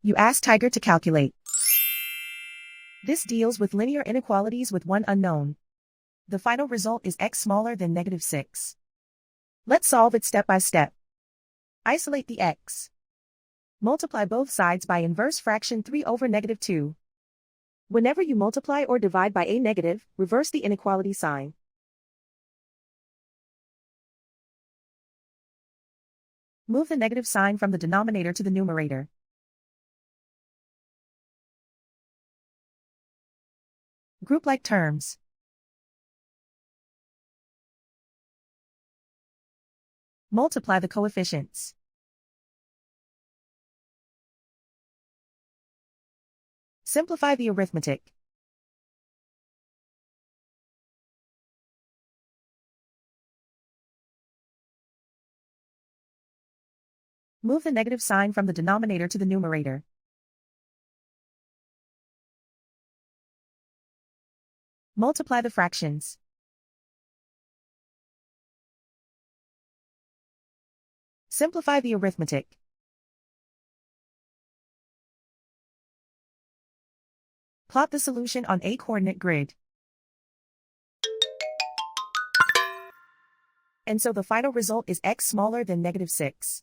You ask Tiger to calculate. This deals with linear inequalities with one unknown. The final result is x smaller than -6. Let's solve it step by step. Isolate the x. Multiply both sides by inverse fraction 3 over -2. Whenever you multiply or divide by a negative, reverse the inequality sign. Move the negative sign from the denominator to the numerator. Group like terms. Multiply the coefficients. Simplify the arithmetic. Move the negative sign from the denominator to the numerator. Multiply the fractions. Simplify the arithmetic. Plot the solution on a coordinate grid. And so the final result is x smaller than -6.